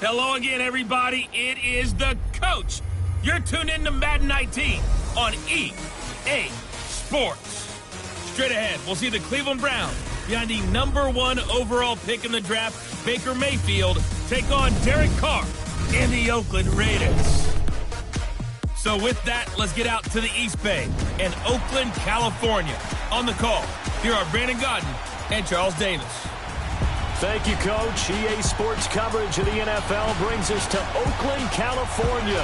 Hello again, everybody. It is the coach. You're tuned in to Madden 19 on EA Sports. Straight ahead, we'll see the Cleveland Browns behind the #1 overall pick in the draft, Baker Mayfield, take on Derek Carr and the Oakland Raiders. So with that, let's get out to the East Bay and Oakland, California. On the call, here are Brandon Godden and Charles Davis. Thank you, Coach. EA Sports coverage of the NFL brings us to Oakland, California.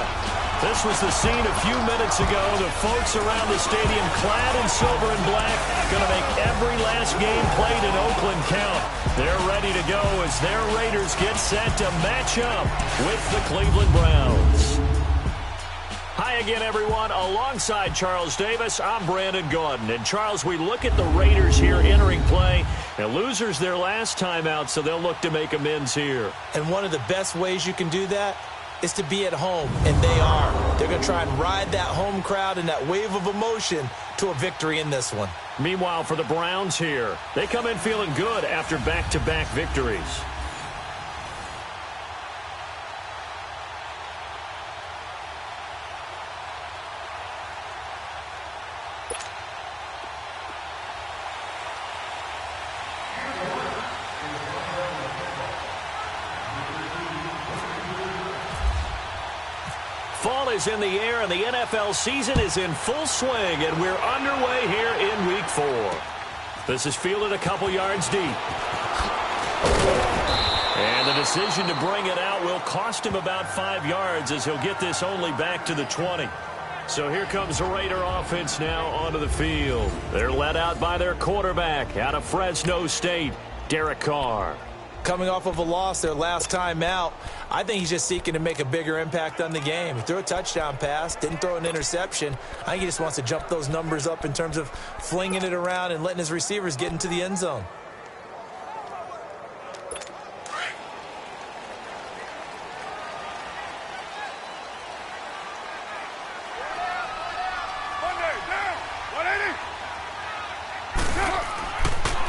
This was the scene a few minutes ago. The folks around the stadium clad in silver and black going to make every last game played in Oakland count. They're ready to go as their Raiders get set to match up with the Cleveland Browns. Hi again, everyone. Alongside Charles Davis, I'm Brandon Gaudin. And Charles, we look at the Raiders here entering play. And losers their last time out, so they'll look to make amends here. And one of the best ways you can do that is to be at home, and they are. They're going to try and ride that home crowd and that wave of emotion to a victory in this one. Meanwhile, for the Browns here, they come in feeling good after back-to-back victories. Fall is in the air, and the NFL season is in full swing, and we're underway here in Week 4. This is fielded a couple yards deep. And the decision to bring it out will cost him about 5 yards as he'll get this only back to the 20. So here comes the Raider offense now onto the field. They're led out by their quarterback out of Fresno State, Derek Carr. Coming off of a loss their last time out, I think he's just seeking to make a bigger impact on the game. He threw a touchdown pass, didn't throw an interception. I think he just wants to jump those numbers up in terms of flinging it around and letting his receivers get into the end zone.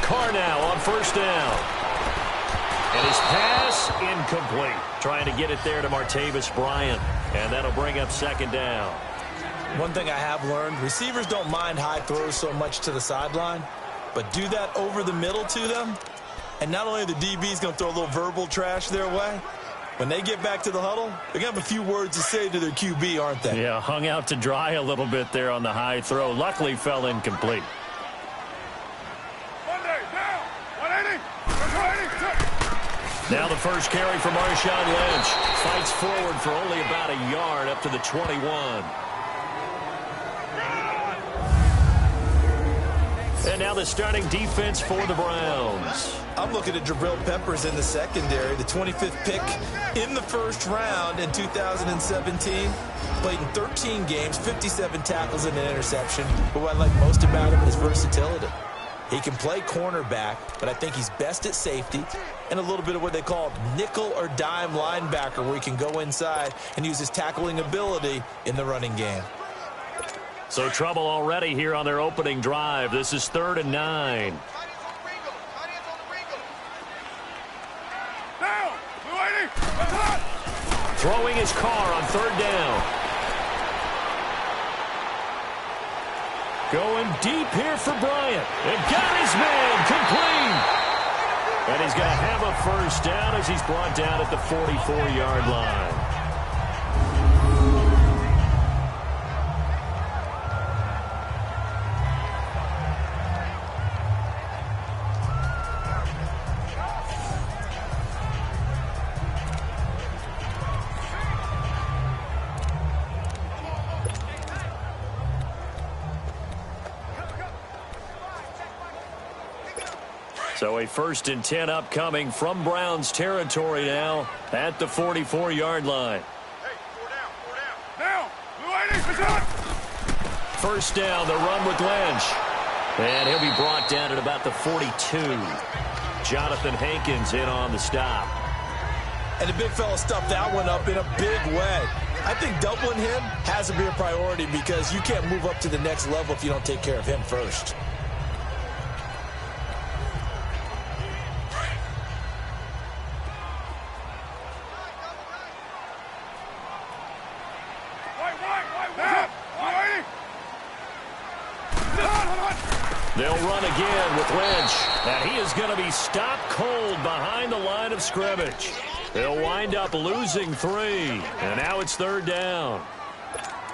Carr now on first down. And his pass incomplete. Trying to get it there to Martavis Bryant. And that'll bring up second down. One thing I have learned, receivers don't mind high throws so much to the sideline, but do that over the middle to them, and not only are the DBs going to throw a little verbal trash their way, when they get back to the huddle, they're going to have a few words to say to their QB, aren't they? Yeah, hung out to dry a little bit there on the high throw. Luckily fell incomplete. Now the first carry for Marshawn Lynch. Fights forward for only about a yard up to the 21. And now the starting defense for the Browns. I'm looking at Jabril Peppers in the secondary, the 25th pick in the first round in 2017. Played in 13 games, 57 tackles and an interception. But what I like most about him is versatility. He can play cornerback, but I think he's best at safety and a little bit of what they call nickel or dime linebacker, where he can go inside and use his tackling ability in the running game. So trouble already here on their opening drive. This is 3rd and 9. Throwing his Carr on 3rd down. Going deep here for Bryant. And got his man complete. And he's going to have a first down as he's brought down at the 44-yard line. So a 1st and 10 upcoming from Browns territory now at the 44-yard line. First down, the run with Lynch. And he'll be brought down at about the 42. Jonathan Hankins in on the stop. And the big fella stuffed that one up in a big way. I think doubling him has to be a priority because you can't move up to the next level if you don't take care of him first. They'll run again with Lynch. And he is going to be stopped cold behind the line of scrimmage. They'll wind up losing 3. And now it's 3rd down.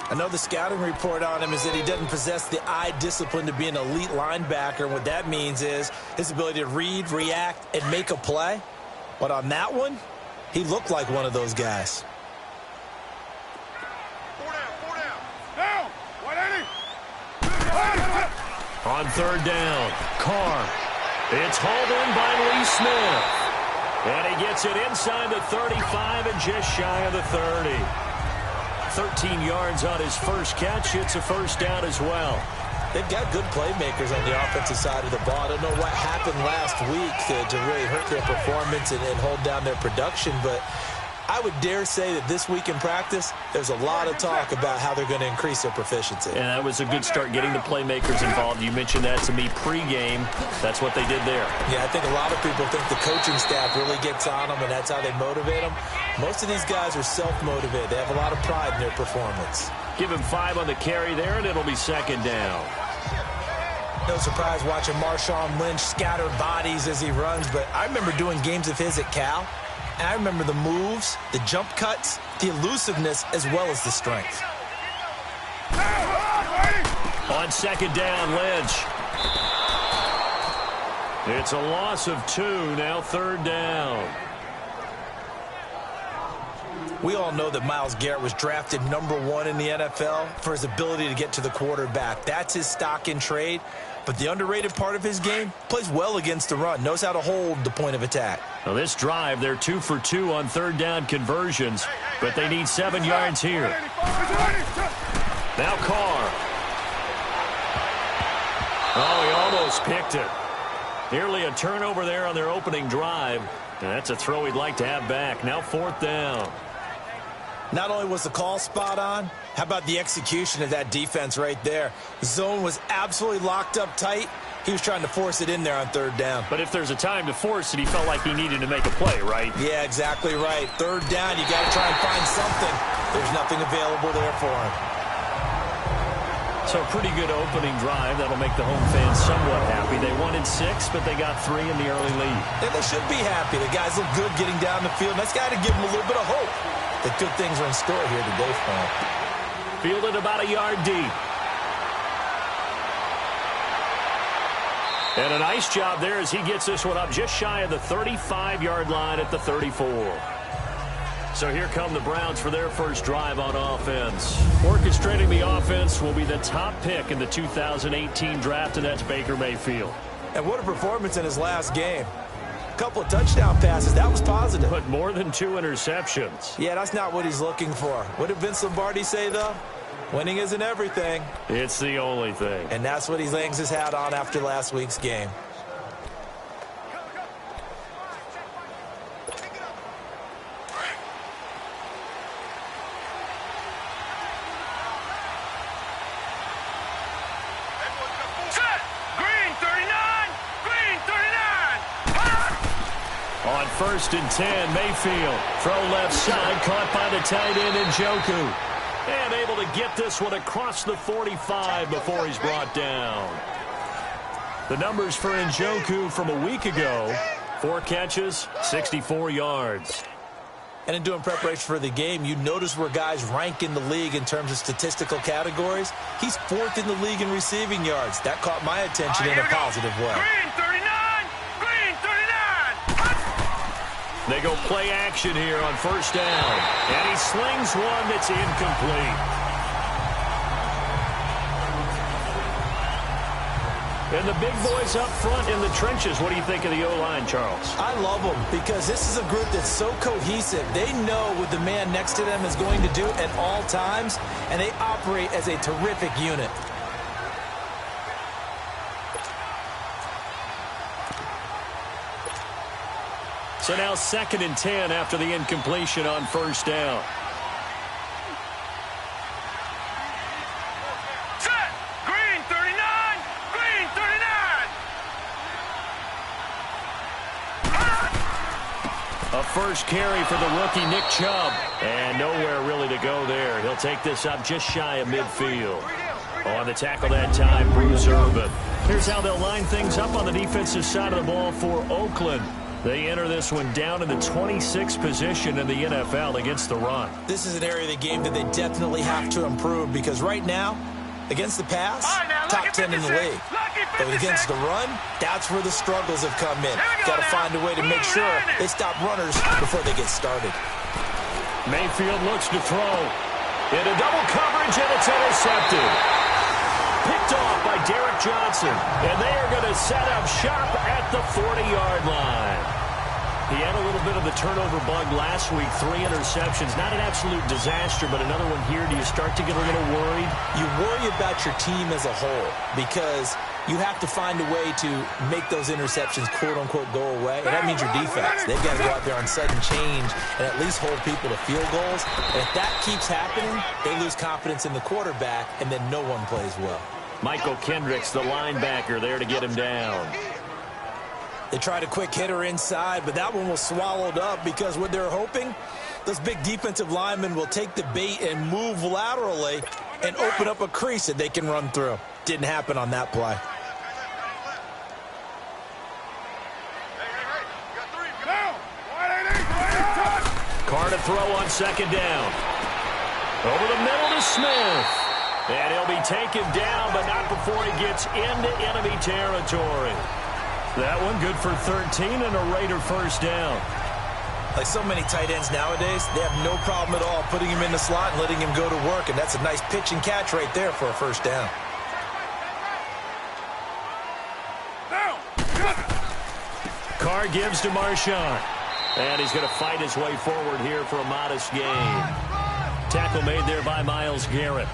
I know the scouting report on him is that he doesn't possess the eye discipline to be an elite linebacker. And what that means is his ability to read, react, and make a play. But on that one, he looked like one of those guys. On 3rd down, Carr. It's hauled in by Lee Smith. And he gets it inside the 35 and just shy of the 30. 13 yards on his first catch. It's a 1st down as well. They've got good playmakers on the offensive side of the ball. I don't know what happened last week to really hurt their performance and hold down their production, but I would dare say that this week in practice, there's a lot of talk about how they're going to increase their proficiency. And that was a good start, getting the playmakers involved. You mentioned that to me pregame. That's what they did there. Yeah, I think a lot of people think the coaching staff really gets on them, and that's how they motivate them. Most of these guys are self-motivated. They have a lot of pride in their performance. Give him 5 on the carry there, and it'll be 2nd down. No surprise watching Marshawn Lynch scatter bodies as he runs, but I remember doing games of his at Cal. And I remember the moves, the jump cuts, the elusiveness, as well as the strength. On 2nd down, Lynch. It's a loss of 2, now 3rd down. We all know that Myles Garrett was drafted #1 in the NFL for his ability to get to the quarterback. That's his stock in trade. But the underrated part of his game, plays well against the run, knows how to hold the point of attack. Now this drive, they're 2 for 2 on 3rd down conversions, but they need 7 yards here. Now Carr. Oh, he almost picked it. Nearly a turnover there on their opening drive. And that's a throw he'd like to have back. Now 4th down. Not only was the call spot on, how about the execution of that defense right there? The zone was absolutely locked up tight. He was trying to force it in there on 3rd down. But if there's a time to force it, he felt like he needed to make a play, right? Yeah, exactly right. 3rd down, you got to try and find something. There's nothing available there for him. So a pretty good opening drive. That'll make the home fans somewhat happy. They wanted 6, but they got 3 in the early lead. Yeah, they should be happy. The guys look good getting down the field. That's got to give them a little bit of hope that good things are in store here today for him. Fielded about a yard deep. And a nice job there as he gets this one up just shy of the 35-yard line at the 34. So here come the Browns for their first drive on offense. Orchestrating the offense will be the top pick in the 2018 draft, and that's Baker Mayfield. And what a performance in his last game. A couple of touchdown passes. That was positive. But more than 2 interceptions. Yeah, that's not what he's looking for. What did Vince Lombardi say, though? Winning isn't everything. It's the only thing. And that's what he hangs his hat on after last week's game. On 1st and 10, Mayfield. Throw left side, caught by the tight end Njoku. And able to get this one across the 45 before he's brought down. The numbers for Njoku from a week ago: 4 catches, 64 yards. And in doing preparation for the game, you notice where guys rank in the league in terms of statistical categories. He's 4th in the league in receiving yards. That caught my attention in a positive way. Green 39! Green 39! They go play action here on 1st down. And he slings one that's incomplete. And the big boys up front in the trenches. What do you think of the O-line, Charles? I love them because this is a group that's so cohesive. They know what the man next to them is going to do at all times, and they operate as a terrific unit. So now 2nd and 10 after the incompletion on 1st down. Set! Green 39! Green 39! A first carry for the rookie Nick Chubb. And nowhere really to go there. He'll take this up just shy of midfield. On the tackle that time, Bruce Irvin. Here's how they'll line things up on the defensive side of the ball for Oakland. They enter this one down in the 26th position in the NFL against the run. This is an area of the game that they definitely have to improve because right now, against the pass, top 10 in the league. But against the run, that's where the struggles have come in. Got to find a way to make sure they stop runners before they get started. Mayfield looks to throw. Into double coverage, and it's intercepted. Picked off by Derek Johnson, and they are going to set up shop at the 40-yard line. He had a little bit of the turnover bug last week, 3 interceptions. Not an absolute disaster, but another one here. Do you start to get a little worried? You worry about your team as a whole because you have to find a way to make those interceptions, quote-unquote, go away. And that means your defense. They've got to go out there on sudden change and at least hold people to field goals. And if that keeps happening, they lose confidence in the quarterback, and then no one plays well. Michael Kendricks, the linebacker, there to get him down. They tried a quick hitter inside, but that one was swallowed up because what they're hoping, those big defensive linemen will take the bait and move laterally and open up a crease that they can run through. Didn't happen on that play. Carr to throw on second down. Over the middle to Smith. And he'll be taken down, but not before he gets into enemy territory. That one good for 13 and a Raider first down. Like so many tight ends nowadays, they have no problem at all putting him in the slot and letting him go to work, and that's a nice pitch and catch right there for a first down. Carr gives to Marshawn. And he's going to fight his way forward here for a modest gain. Tackle made there by Myles Garrett.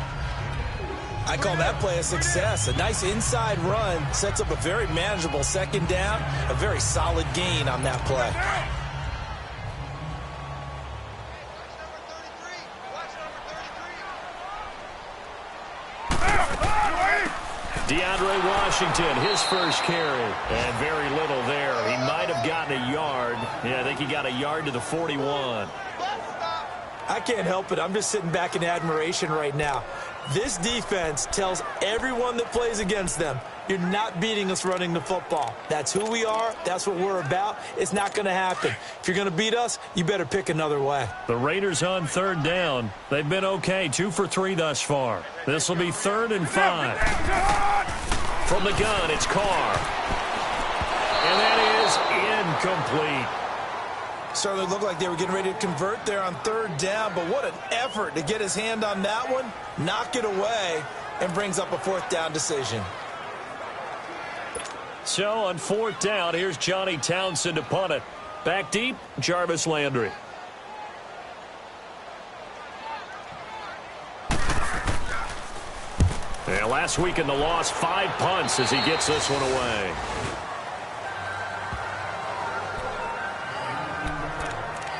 I call that play a success. A nice inside run sets up a very manageable second down, a very solid gain on that play. DeAndre Washington, his first carry, and very little there. He might have gotten a yard. Yeah, I think he got a yard to the 41. I can't help it. I'm just sitting back in admiration right now. This defense tells everyone that plays against them, you're not beating us running the football. That's who we are. That's what we're about. It's not going to happen. If you're going to beat us, you better pick another way. The Raiders on third down. They've been okay, 2 for 3 thus far. This will be 3rd and 5. From the gun, it's Carr. And that is incomplete. Certainly looked like they were getting ready to convert there on 3rd down, but what an effort to get his hand on that one, knock it away, and brings up a 4th down decision. So on 4th down, here's Johnny Townsend to punt it. Back deep, Jarvis Landry. And last week in the loss, 5 punts as he gets this one away.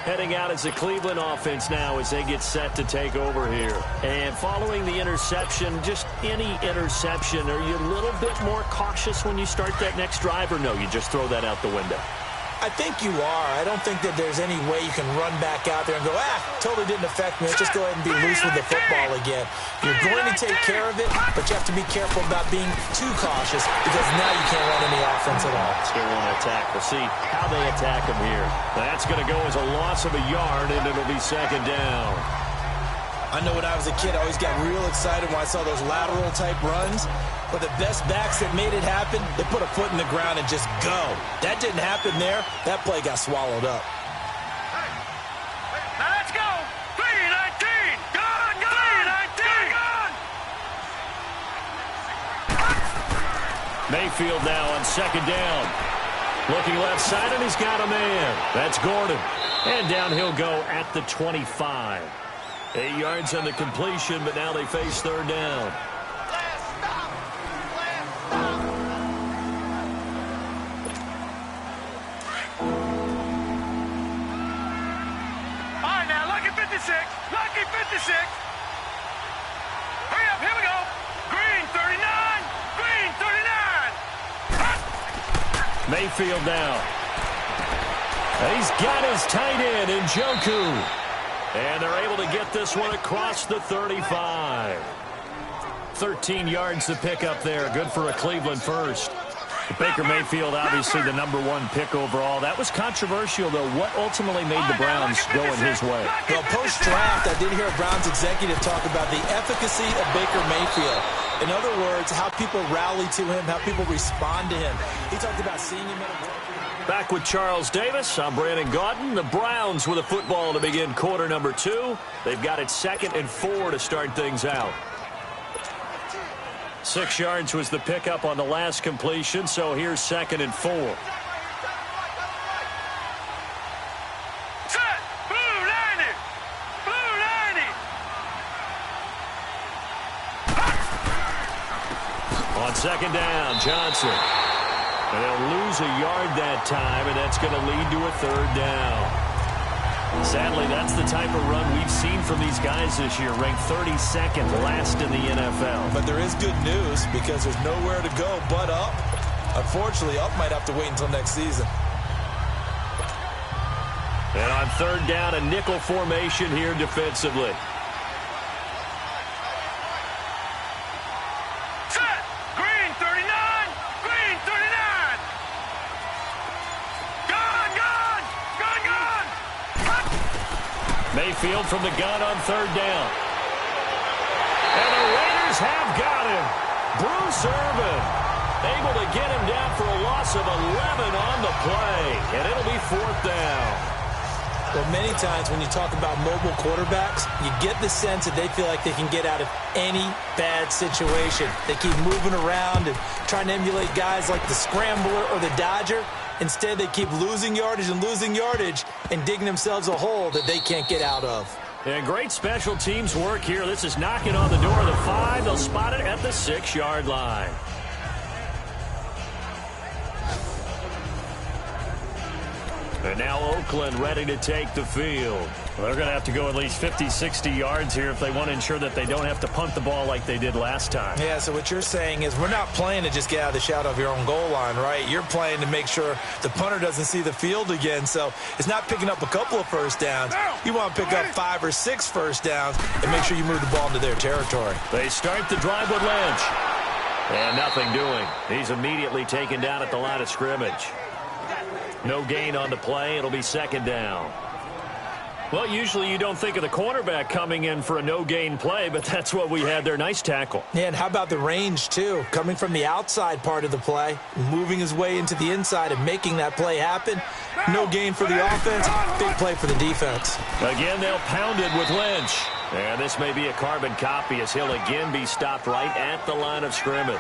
Heading out as the Cleveland offense now as they get set to take over here. And following the interception, just any interception, are you a little bit more cautious when you start that next drive, or no, you just throw that out the window? I think you are. I don't think that there's any way you can run back out there and go, totally didn't affect me. Let's just go ahead and be loose with the football again. You're going to take care of it, but you have to be careful about being too cautious because now you can't run any offense at all. Still want to attack. We'll see how they attack him here. That's going to go as a loss of a yard, and it'll be 2nd down. I know when I was a kid, I always got real excited when I saw those lateral-type runs. But the best backs that made it happen, they put a foot in the ground and just go. That didn't happen there. That play got swallowed up. Now let's go. 3-19. Gone. 3-19. Mayfield now on 2nd down. Looking left side, and he's got a man. That's Gordon. And down he'll go at the 25. 8 yards on the completion, but now they face 3rd down. Lucky 56. Hurry up, here we go. Green 39. Green 39. Mayfield now. He's got his tight end in Njoku. And they're able to get this one across the 35. 13 yards to pick up there. Good for a Cleveland first. Baker Mayfield, obviously the #1 pick overall. That was controversial, though. What ultimately made the Browns go in his way? Well, post-draft, I did hear a Browns executive talk about the efficacy of Baker Mayfield. In other words, how people rally to him, how people respond to him. He talked about seeing him at a work. Back with Charles Davis. I'm Brandon Gaudin. The Browns with a football to begin quarter number 2. They've got it 2nd and 4 to start things out. 6 yards was the pickup on the last completion, so here's 2nd and 4. Set. Blue lining. Blue lining. On 2nd down, Johnson. And they'll lose a yard that time, and that's going to lead to a 3rd down. Sadly, that's the type of run we've seen from these guys this year, ranked 32nd last in the NFL. But there is good news because there's nowhere to go but up. Unfortunately, up might have to wait until next season. And on 3rd down, a nickel formation here defensively. Set. Green 39. Green 39. Gun, gun. Gun, gun. Mayfield from the gun on 3rd down. And the Raiders have got him. Bruce Irvin able to get him down for a loss of 11 on the play. And it'll be 4th down. Well, many times when you talk about mobile quarterbacks, you get the sense that they feel like they can get out of any bad situation. They keep moving around and trying to emulate guys like the Scrambler or the Dodger. Instead, they keep losing yardage and digging themselves a hole that they can't get out of. And great special teams work here. This is knocking on the door of the 5. They'll spot it at the 6-yard line. And now Oakland ready to take the field. Well, they're going to have to go at least 50, 60 yards here if they want to ensure that they don't have to punt the ball like they did last time. Yeah, so what you're saying is we're not playing to just get out of the shadow of your own goal line, right? You're playing to make sure the punter doesn't see the field again. So it's not picking up a couple of first downs. You want to pick up 5 or 6 first downs and make sure you move the ball into their territory. They start the drive with Lynch. And nothing doing. He's immediately taken down at the line of scrimmage. No gain on the play. It'll be 2nd down. Well, usually you don't think of the cornerback coming in for a no-gain play, but that's what we had there. Nice tackle. Yeah, and how about the range, too? Coming from the outside part of the play, moving his way into the inside and making that play happen. No gain for the offense, big play for the defense. Again, they'll pound it with Lynch. And this may be a carbon copy as he'll again be stopped right at the line of scrimmage.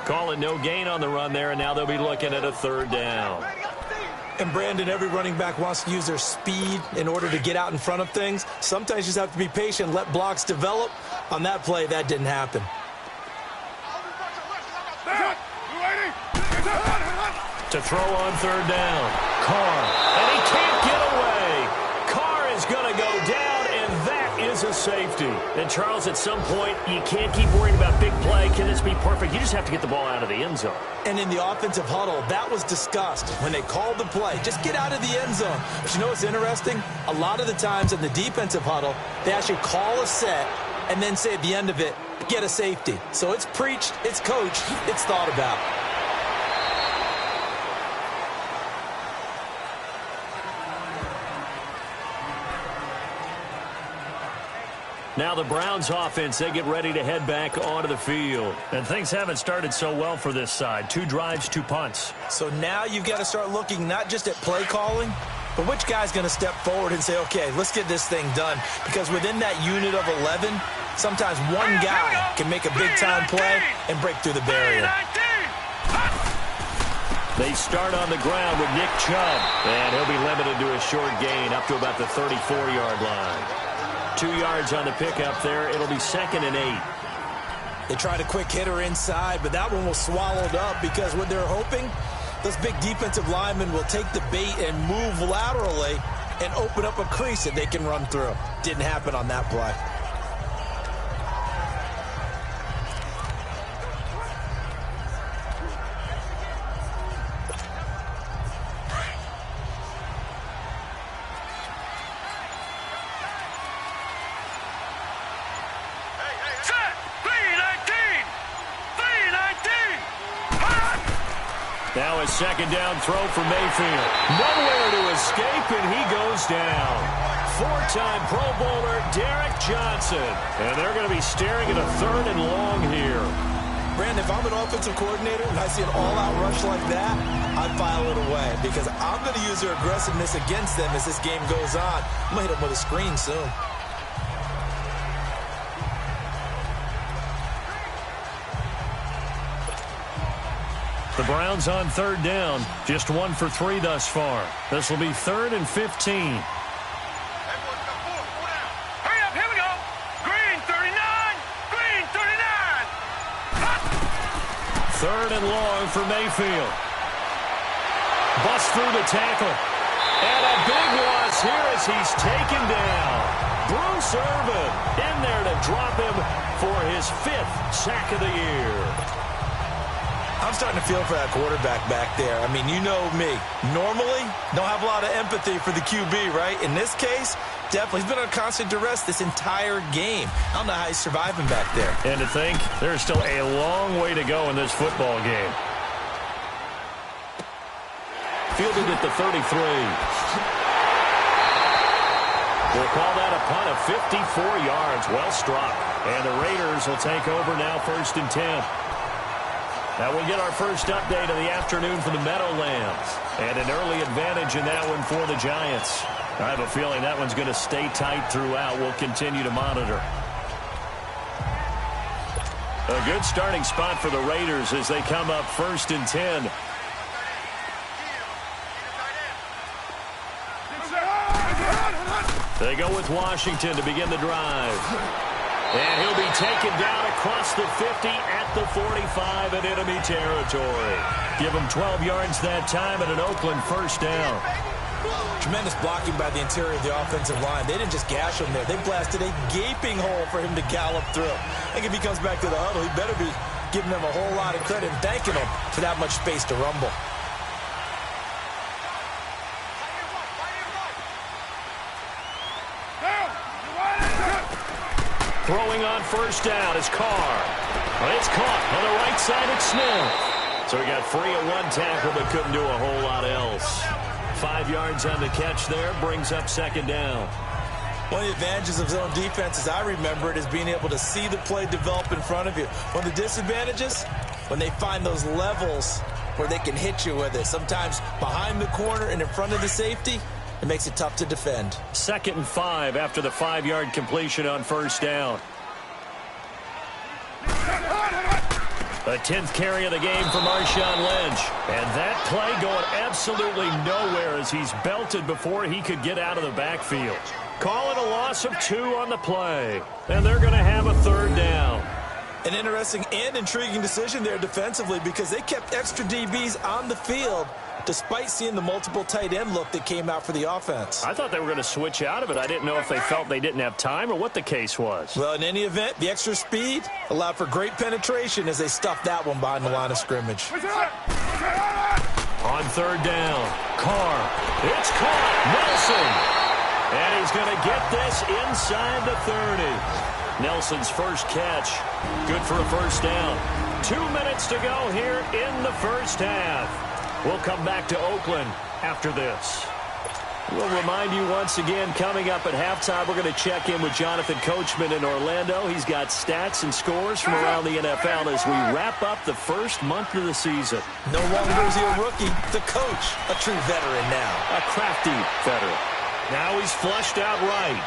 Call it no gain on the run there, and now they'll be looking at a 3rd down. And, Brandon, every running back wants to use their speed in order to get out in front of things. Sometimes you just have to be patient, let blocks develop. On that play, that didn't happen. To throw on 3rd down. Carr. And he can't get away. Carr is going to go down, and that is a safety. And, Charles, at some point, you can't keep worrying about big play. Can this be perfect? You just have to get the ball out of the end zone. And in the offensive huddle, that was discussed when they called the play. Just get out of the end zone. But you know what's interesting? A lot of the times in the defensive huddle, they actually call a set and then say at the end of it, get a safety. So it's preached, it's coached, it's thought about. Now the Browns offense, they get ready to head back onto the field. And things haven't started so well for this side. 2 drives, 2 punts. So now you've got to start looking not just at play calling, but which guy's going to step forward and say, okay, let's get this thing done. Because within that unit of 11, sometimes one guy can make a big-time play and break through the barrier. They start on the ground with Nick Chubb. And he'll be limited to a short gain up to about the 34-yard line. 2 yards on the pickup there. It'll be 2nd and 8. They tried a quick hitter inside, but that one was swallowed up because what they're hoping, those big defensive linemen will take the bait and move laterally and open up a crease that they can run through. Didn't happen on that play. Set. Now a second down throw for Mayfield. Nowhere to escape, and he goes down. Four-time Pro Bowler Derek Johnson. And they're going to be staring at a 3rd and long here. Brandon, if I'm an offensive coordinator and I see an all-out rush like that, I'd file it away because I'm going to use their aggressiveness against them as this game goes on. I'm going to hit them with a screen soon. The Browns on 3rd down. Just 1 for 3 thus far. This will be 3rd and 15. Hurry up, here we go. Green 39, green 39. 3rd and long for Mayfield. Bust through the tackle. And a big loss here as he's taken down. Bruce Irvin in there to drop him for his 5th sack of the year. I'm starting to feel for that quarterback back there. I mean, you know me. Normally, don't have a lot of empathy for the QB, right? In this case, definitely. He's been on constant duress this entire game. I don't know how he's surviving back there. And to think, there's still a long way to go in this football game. Fielded at the 33. We'll call that a punt of 54 yards. Well struck. And the Raiders will take over now 1st and 10. Now we'll get our first update of the afternoon for the Meadowlands. And an early advantage in that one for the Giants. I have a feeling that one's going to stay tight throughout. We'll continue to monitor. A good starting spot for the Raiders as they come up 1st and 10. They go with Washington to begin the drive. And he'll be taken down across the 50 at the 45 in enemy territory. Give him 12 yards that time and an Oakland 1st down. Tremendous blocking by the interior of the offensive line. They didn't just gash him there. They blasted a gaping hole for him to gallop through. I think if he comes back to the huddle, he better be giving them a whole lot of credit and thanking them for that much space to rumble. Throwing on 1st down is Carr. Well, it's caught on the right side at Smith. So he got free of 1 tackle but couldn't do a whole lot else. 5 yards on the catch there, brings up 2nd down. One of the advantages of zone defense, as I remember it, is being able to see the play develop in front of you. One of the disadvantages, when they find those levels where they can hit you with it. Sometimes behind the corner and in front of the safety, it makes it tough to defend. 2nd and 5 after the 5-yard completion on 1st down. A 10th carry of the game for Marshawn Lynch. And that play going absolutely nowhere as he's belted before he could get out of the backfield. Call it a loss of 2 on the play. And they're going to have a 3rd down. An interesting and intriguing decision there defensively because they kept extra DBs on the field despite seeing the multiple tight end look that came out for the offense. I thought they were going to switch out of it. I didn't know if they felt they didn't have time or what the case was. Well, in any event, the extra speed allowed for great penetration as they stuffed that one behind the line of scrimmage. On 3rd down, Carr. It's caught. Nelson. And he's going to get this inside the 30. Nelson's first catch. Good for a 1st down. 2 minutes to go here in the 1st half. We'll come back to Oakland after this. We'll remind you once again, coming up at halftime, we're going to check in with Jonathan Coachman in Orlando. He's got stats and scores from around the NFL as we wrap up the 1st month of the season. No longer is he a rookie, the coach, a true veteran now. A crafty veteran. Now he's flushed out right.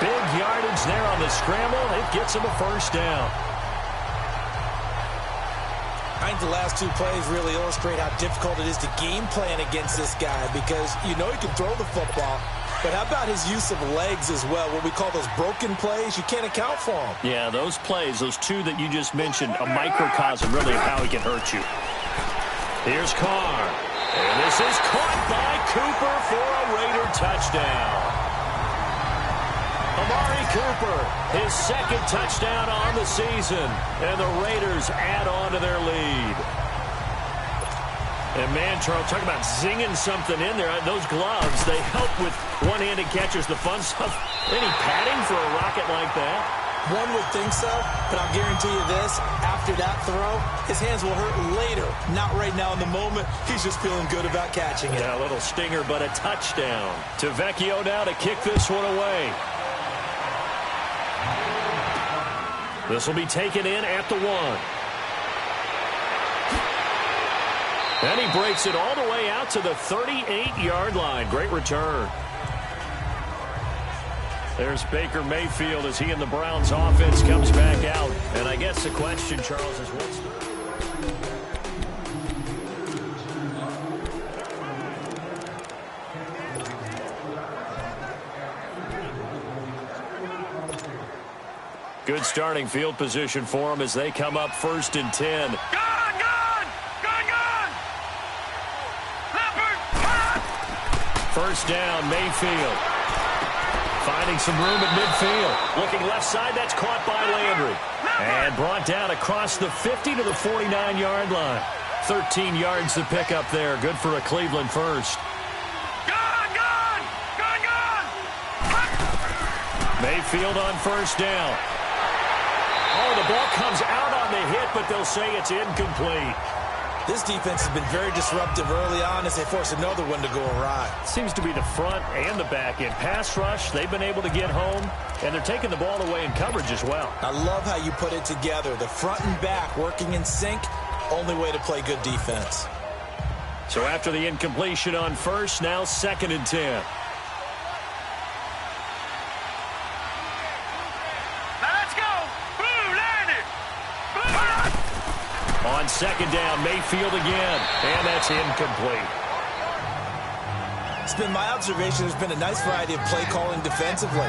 Big yardage there on the scramble. It gets him a 1st down. I think the last 2 plays really illustrate how difficult it is to game plan against this guy because you know he can throw the football, but how about his use of legs as well? What we call those broken plays, you can't account for them. Yeah, those plays, those 2 that you just mentioned, a microcosm really of how he can hurt you. Here's Carr. And this is caught by Cooper for a Raider touchdown. Amari Cooper, his 2nd touchdown on the season, and the Raiders add on to their lead. And man, Charles, talk about zinging something in there. Those gloves, they help with one-handed catches, the fun stuff. Any padding for a rocket like that? One would think so, but I'll guarantee you this, after that throw, his hands will hurt later, not right now in the moment. He's just feeling good about catching it. Yeah, a little stinger, but a touchdown. To Vecchio now to kick this one away. This will be taken in at the 1. And he breaks it all the way out to the 38-yard line. Great return. There's Baker Mayfield as he and the Browns offense comes back out. And I guess the question, Charles, is what's good starting field position for them as they come up 1st and 10. First down, Mayfield. Finding some room at midfield. Looking left side, that's caught by Landry. And brought down across the 50 to the 49-yard line. 13 yards to pick up there. Good for a Cleveland first. Mayfield on first down. Oh, the ball comes out on the hit, but they'll say it's incomplete. This defense has been very disruptive early on as they force another one to go awry. Seems to be the front and the back end. Pass rush, they've been able to get home, and they're taking the ball away in coverage as well. I love how you put it together. The front and back working in sync, only way to play good defense. So after the incompletion on first, now 2nd and 10. On 2nd down, Mayfield again, and that's incomplete. It's been my observation there's been a nice variety of play calling defensively.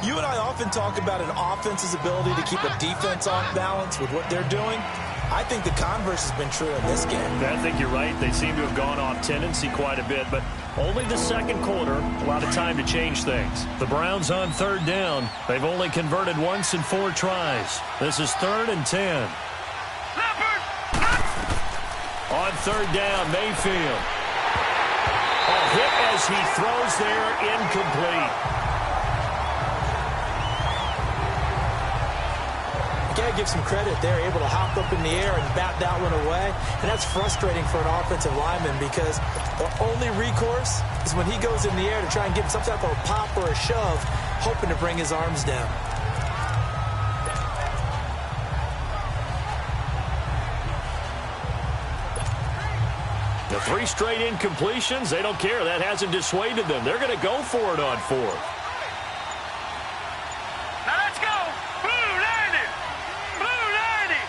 You and I often talk about an offense's ability to keep a defense off balance with what they're doing. I think the converse has been true in this game. I think you're right. They seem to have gone off tendency quite a bit, but only the 2nd quarter, a lot of time to change things. The Browns on 3rd down. They've only converted once in 4 tries. This is 3rd and 10. On 3rd down, Mayfield. A hit as he throws there, incomplete. You gotta give some credit. They're able to hop up in the air and bat that one away. And that's frustrating for an offensive lineman because the only recourse is when he goes in the air to try and give some type of a pop or a shove, hoping to bring his arms down. The 3 straight incompletions, they don't care. That hasn't dissuaded them. They're going to go for it on 4th. Now let's go. Blue landed. Blue landed.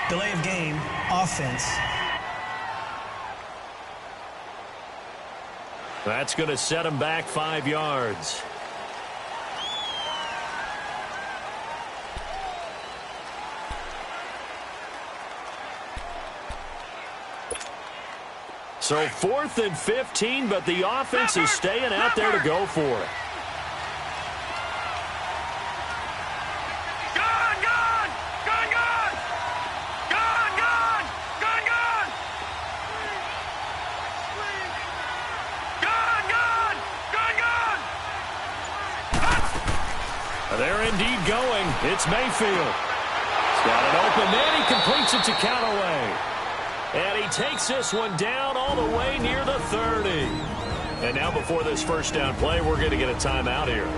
Delay of game, offense. That's going to set him back 5 yards. So 4th and 15, but the offense is staying out there to go for it. They're indeed going. It's Mayfield. He's got it open. Then he completes it to Callaway. And he takes this one down all the way near the 30. And now before this first down play, we're going to get a timeout here.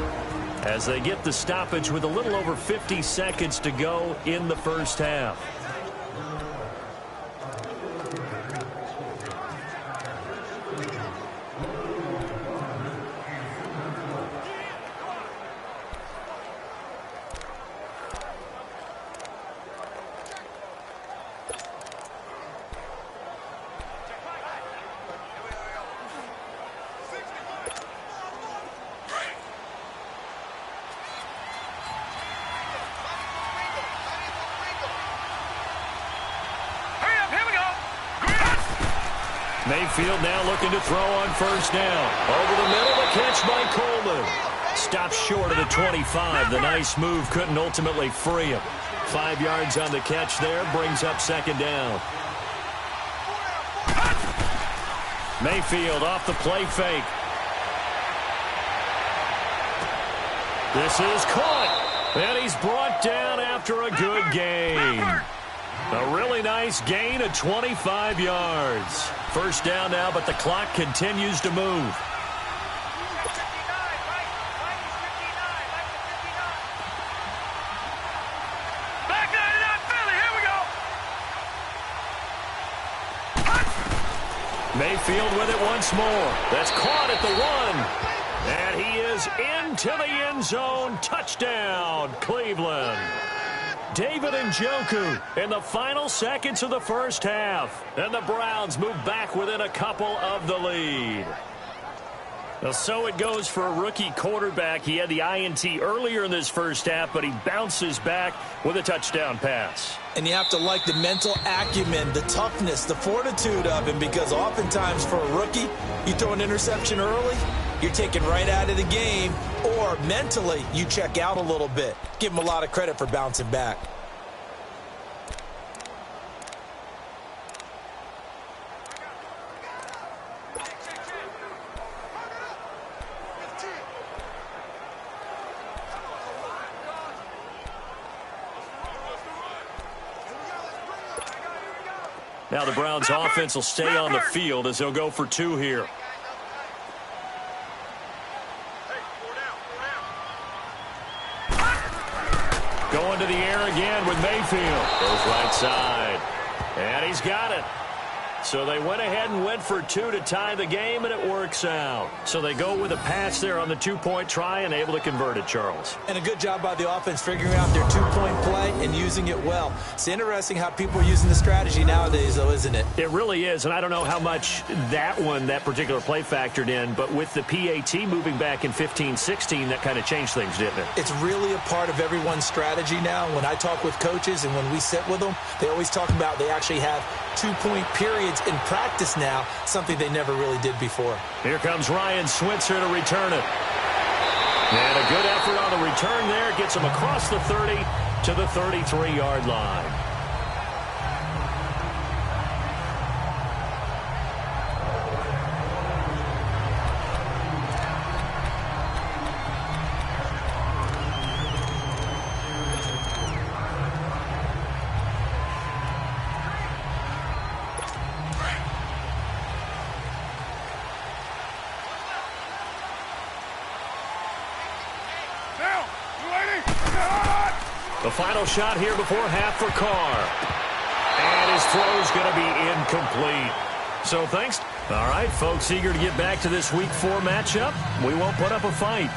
As they get the stoppage with a little over 50 seconds to go in the first half. Mayfield now looking to throw on first down. Over the middle, the catch by Coleman. Stops short of the 25. The nice move couldn't ultimately free him. 5 yards on the catch there, brings up 2nd down. Mayfield off the play fake. This is caught, and he's brought down after a good gain. A really nice gain of 25 yards. First down now, but the clock continues to move. Back 99 Philly, here we go. Mayfield with it once more. That's caught at the 1. And he is into the end zone. Touchdown, Cleveland. David Njoku in the final seconds of the first half. And the Browns move back within a couple of the lead. Well, so it goes for a rookie quarterback. He had the INT earlier in this first half, but he bounces back with a touchdown pass. And you have to like the mental acumen, the toughness, the fortitude of him, because oftentimes for a rookie, you throw an interception early, you're taken right out of the game, or mentally you check out a little bit. Give him a lot of credit for bouncing back. Now the Browns offense will stay on the field as they'll go for 2 here. Going to the air again with Mayfield. Goes right side. And he's got it. So they went ahead and went for 2 to tie the game, and it works out. So they go with a pass there on the 2-point try and able to convert it, Charles. And a good job by the offense figuring out their 2-point play and using it well. It's interesting how people are using the strategy nowadays, though, isn't it? It really is, and I don't know how much that particular play factored in, but with the PAT moving back in 15-16, that kind of changed things, didn't it? It's really a part of everyone's strategy now. When I talk with coaches and when we sit with them, they always talk about they actually have 2-point periods in practice now, something they never really did before. Here comes Ryan Switzer to return it. And a good effort on the return there. Gets him across the 30 to the 33-yard line. The final shot here before half for Carr. And his throw's going to be incomplete. So thanks. All right, folks, eager to get back to this Week 4 matchup. We won't put up a fight.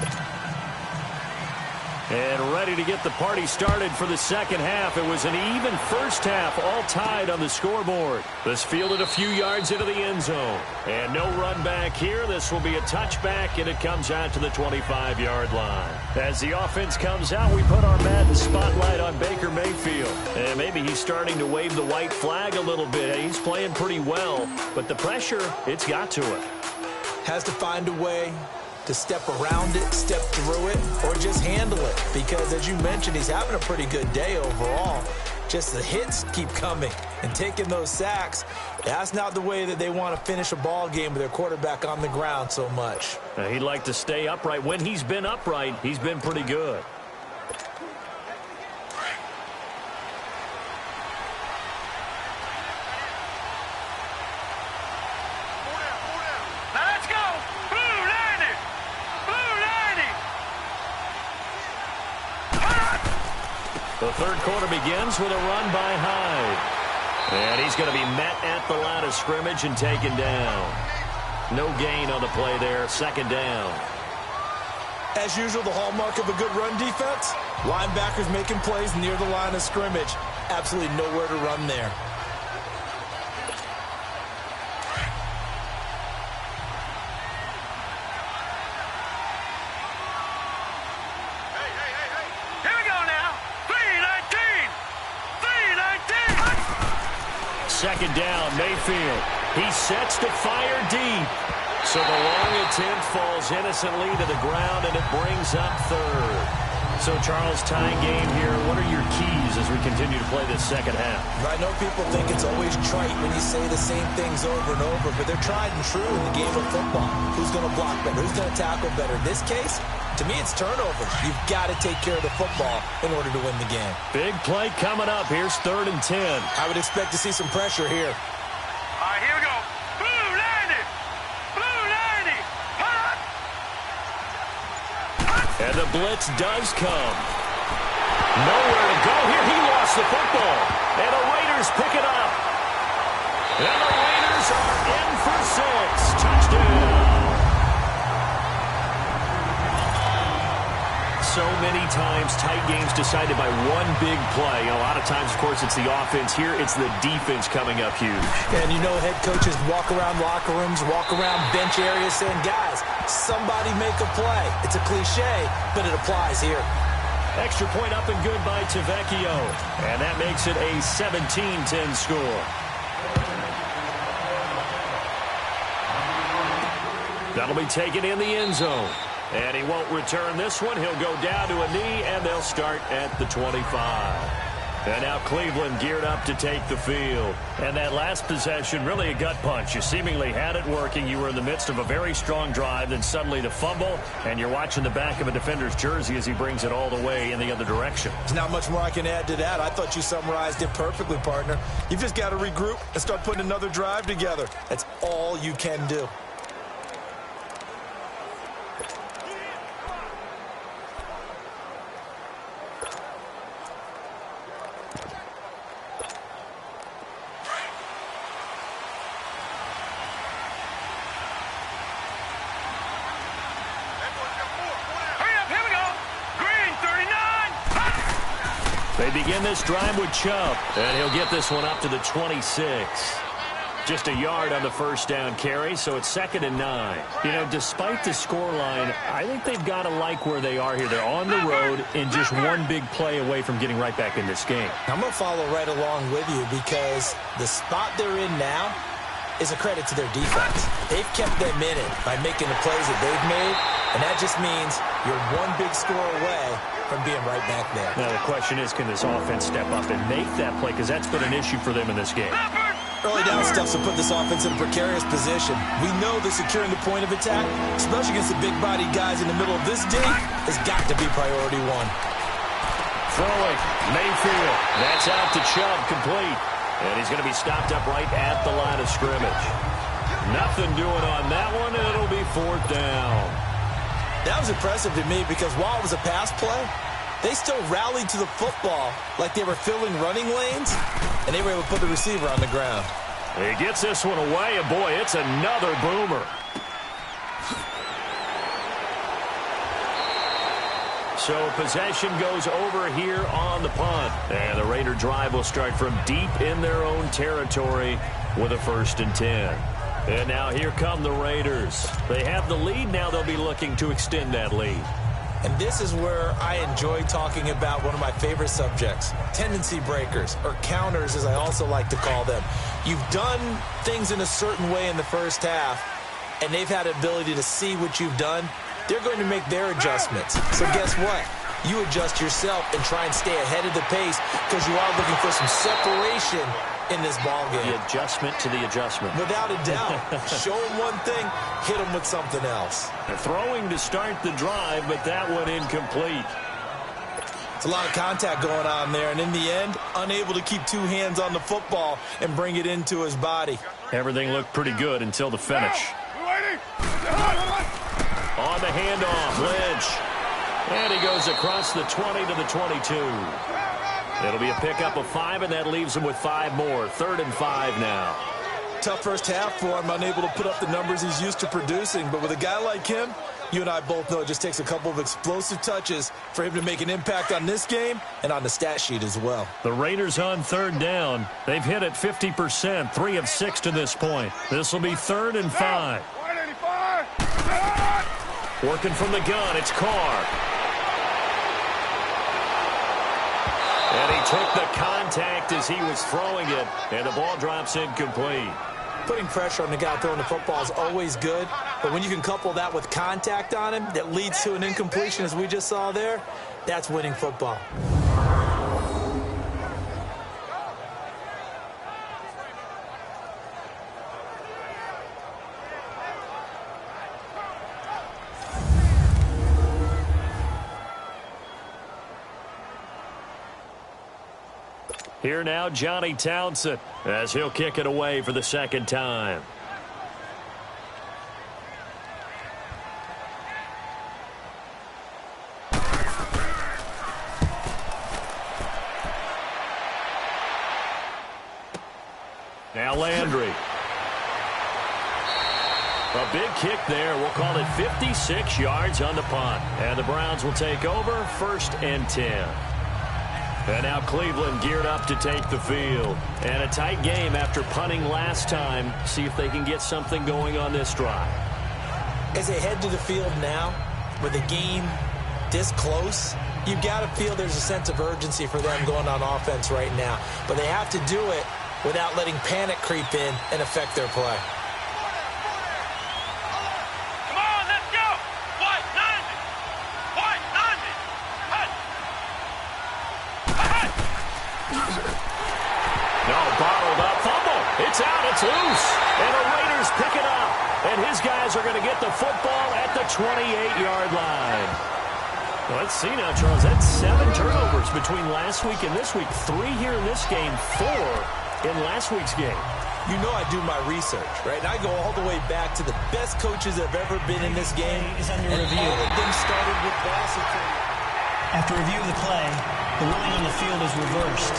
And ready to get the party started for the second half. It was an even first half, all tied on the scoreboard. This fielded a few yards into the end zone. And no run back here. This will be a touchback, and it comes out to the 25-yard line. As the offense comes out, we put our Madden spotlight on Baker Mayfield. And maybe he's starting to wave the white flag a little bit. He's playing pretty well, but the pressure, it's got to it. Has to find a way to step around it, step through it, or just handle it. Because, as you mentioned, he's having a pretty good day overall. Just the hits keep coming and taking those sacks. That's not the way that they want to finish a ball game with their quarterback on the ground so much. He'd like to stay upright. When he's been upright, he's been pretty good. The third quarter begins with a run by Hyde. And he's going to be met at the line of scrimmage and taken down. No gain on the play there. Second down. As usual, the hallmark of a good run defense, linebackers making plays near the line of scrimmage. Absolutely nowhere to run there. Second down, Mayfield. He sets to fire deep. So the long attempt falls innocently to the ground, and it brings up third. So, Charles, tying game here. What are your keys as we continue to play this second half? I know people think it's always trite when you say the same things over and over, but they're tried and true in the game of football. Who's going to block better? Who's going to tackle better? In this case, to me, it's turnovers. You've got to take care of the football in order to win the game. Big play coming up. Here's 3rd and 10. I would expect to see some pressure here. All right, here we go. Blue 90. Blue 90. Hot. And the blitz does come. Nowhere to go here. He lost the football. And the Raiders pick it up. And the Raiders are in for 6. Touchdown. So many times tight games decided by one big play. A lot of times, of course, it's the offense. Here, it's the defense coming up huge. And you know head coaches walk around locker rooms, walk around bench areas saying, guys, somebody make a play. It's a cliche, but it applies here. Extra point up and good by Tavecchio. And that makes it a 17-10 score. That'll be taken in the end zone. And he won't return this one. He'll go down to a knee, and they'll start at the 25. And now Cleveland geared up to take the field. And that last possession, really a gut punch. You seemingly had it working. You were in the midst of a very strong drive, then suddenly the fumble, and you're watching the back of a defender's jersey as he brings it all the way in the other direction. There's not much more I can add to that. I thought you summarized it perfectly, partner. You've just got to regroup and start putting another drive together. That's all you can do. They begin this drive with Chubb, and he'll get this one up to the 26. Just a yard on the first down carry, so it's 2nd and 9. You know, despite the scoreline, I think they've got to like where they are here. They're on the road and just one big play away from getting right back in this game. I'm going to follow right along with you because the spot they're in now is a credit to their defense. They've kept them in it by making the plays that they've made, and that just means you're one big score away from being right back there. Now, the question is, can this offense step up and make that play? Because that's been an issue for them in this game. Early down stuff to put this offense in a precarious position. We know that securing the point of attack, especially against the big-bodied guys in the middle of this D, has got to be priority one. Throwing, Mayfield. That's out to Chubb, complete. And he's going to be stopped up right at the line of scrimmage. Nothing doing on that one, and it'll be 4th down. That was impressive to me because while it was a pass play, they still rallied to the football like they were filling running lanes, and they were able to put the receiver on the ground. He gets this one away, and boy, it's another boomer. So possession goes over here on the punt. And the Raider drive will start from deep in their own territory with a 1st and 10. And now here come the Raiders. They have the lead. Now they'll be looking to extend that lead. And this is where I enjoy talking about one of my favorite subjects, tendency breakers, or counters as I also like to call them. You've done things in a certain way in the first half, and they've had the ability to see what you've done. They're going to make their adjustments. So guess what? You adjust yourself and try and stay ahead of the pace because you are looking for some separation in this ball game. The adjustment to the adjustment. Without a doubt. Show them one thing, hit them with something else. They're throwing to start the drive, but that one incomplete. It's a lot of contact going on there, and in the end, unable to keep two hands on the football and bring it into his body. Everything looked pretty good until the finish. On the handoff, Lynch. And he goes across the 20 to the 22. It'll be a pickup of 5, and that leaves him with 5 more. 3rd and 5 now. Tough first half for him, unable to put up the numbers he's used to producing. But with a guy like him, you and I both know it just takes a couple of explosive touches for him to make an impact on this game and on the stat sheet as well. The Raiders on 3rd down. They've hit it 50%, 3 of 6 to this point. This will be 3rd and 5. Working from the gun, it's Carr. And he took the contact as he was throwing it, and the ball drops incomplete. Putting pressure on the guy throwing the football is always good, but when you can couple that with contact on him that leads to an incompletion, as we just saw there, that's winning football. Here now, Johnny Townsend, as he'll kick it away for the second time. Now Landry. A big kick there. We'll call it 56 yards on the punt. And the Browns will take over 1st and 10. And now Cleveland geared up to take the field. And a tight game after punting last time. See if they can get something going on this drive. As they head to the field now, with the game this close, you've got to feel there's a sense of urgency for them going on offense right now. But they have to do it without letting panic creep in and affect their play. It's out, it's loose, and the Raiders pick it up, and his guys are going to get the football at the 28-yard line. Well, let's see now, Charles, that's 7 turnovers between last week and this week. 3 here in this game, 4 in last week's game. You know I do my research, right? And I go all the way back to the best coaches that have ever been in this game. Is under and review. All of them started with Washington. After review of the play, the ruling on the field is reversed.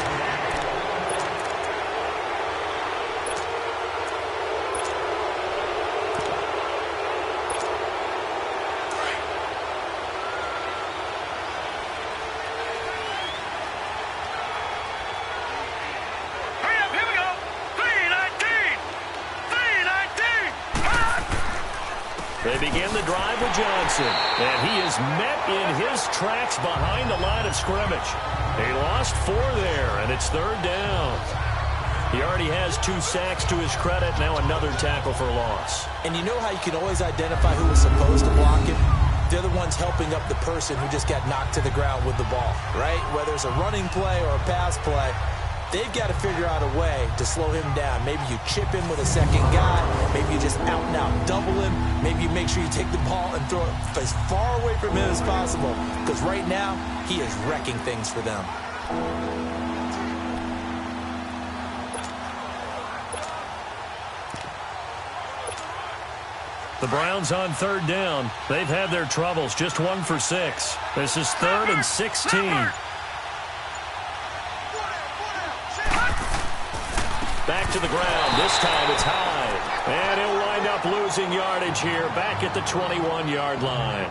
They begin the drive with Johnson, and he is met in his tracks behind the line of scrimmage. He lost 4 there, and it's 3rd down. He already has 2 sacks to his credit, now another tackle for loss. And you know how you can always identify who was supposed to block him? They're the ones helping up the person who just got knocked to the ground with the ball, right? Whether it's a running play or a pass play, they've got to figure out a way to slow him down. Maybe you chip him with a second guy. Maybe you just out and out double him. Maybe you make sure you take the ball and throw it as far away from him as possible. Because right now, he is wrecking things for them. The Browns on 3rd down. They've had their troubles, just 1 for 6. This is 3rd and 16. Back to the ground. This time it's high. And he'll wind up losing yardage here back at the 21-yard line.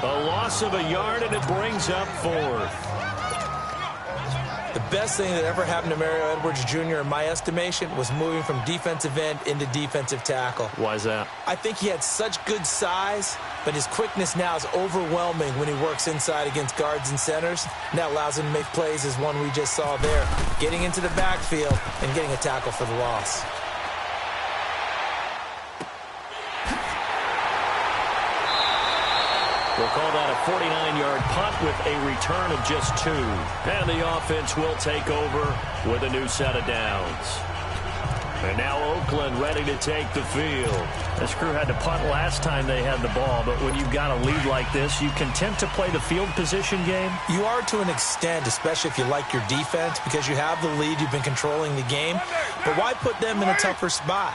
A loss of a yard, and it brings up 4th. The best thing that ever happened to Mario Edwards Jr., in my estimation, was moving from defensive end into defensive tackle. Why is that? I think he had such good size, but his quickness now is overwhelming when he works inside against guards and centers. And that allows him to make plays as one we just saw there, getting into the backfield and getting a tackle for the loss. We'll call that a 49-yard punt with a return of just 2. And the offense will take over with a new set of downs. And now Oakland ready to take the field. This crew had to punt last time they had the ball, but when you've got a lead like this, you content to play the field position game? You are to an extent, especially if you like your defense, because you have the lead, you've been controlling the game. But why put them in a tougher spot?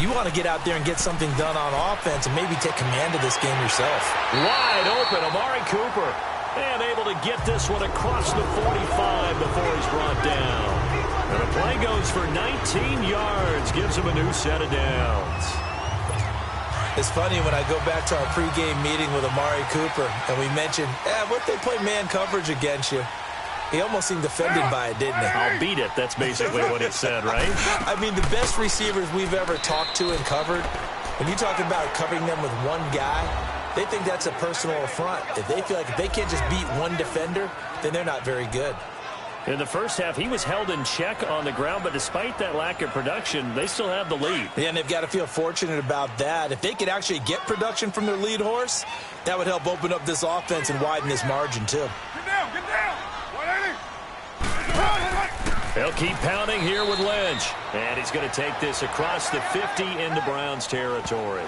You want to get out there and get something done on offense and maybe take command of this game yourself. Wide open, Amari Cooper. And able to get this one across the 45 before he's brought down. And the play goes for 19 yards, gives him a new set of downs. It's funny when I go back to our pregame meeting with Amari Cooper, and we mentioned, what if they play man coverage against you? He almost seemed offended by it, didn't he? I'll beat it. That's basically what he said, right? I mean, the best receivers we've ever talked to and covered, when you talk about covering them with one guy, they think that's a personal affront. If they feel like if they can't just beat one defender, then they're not very good. In the first half, he was held in check on the ground, but despite that lack of production, they still have the lead. Yeah, and they've got to feel fortunate about that. If they could actually get production from their lead horse, that would help open up this offense and widen this margin, too. Get down, get down. 180. They'll keep pounding here with Lynch. And he's going to take this across the 50 into Browns territory.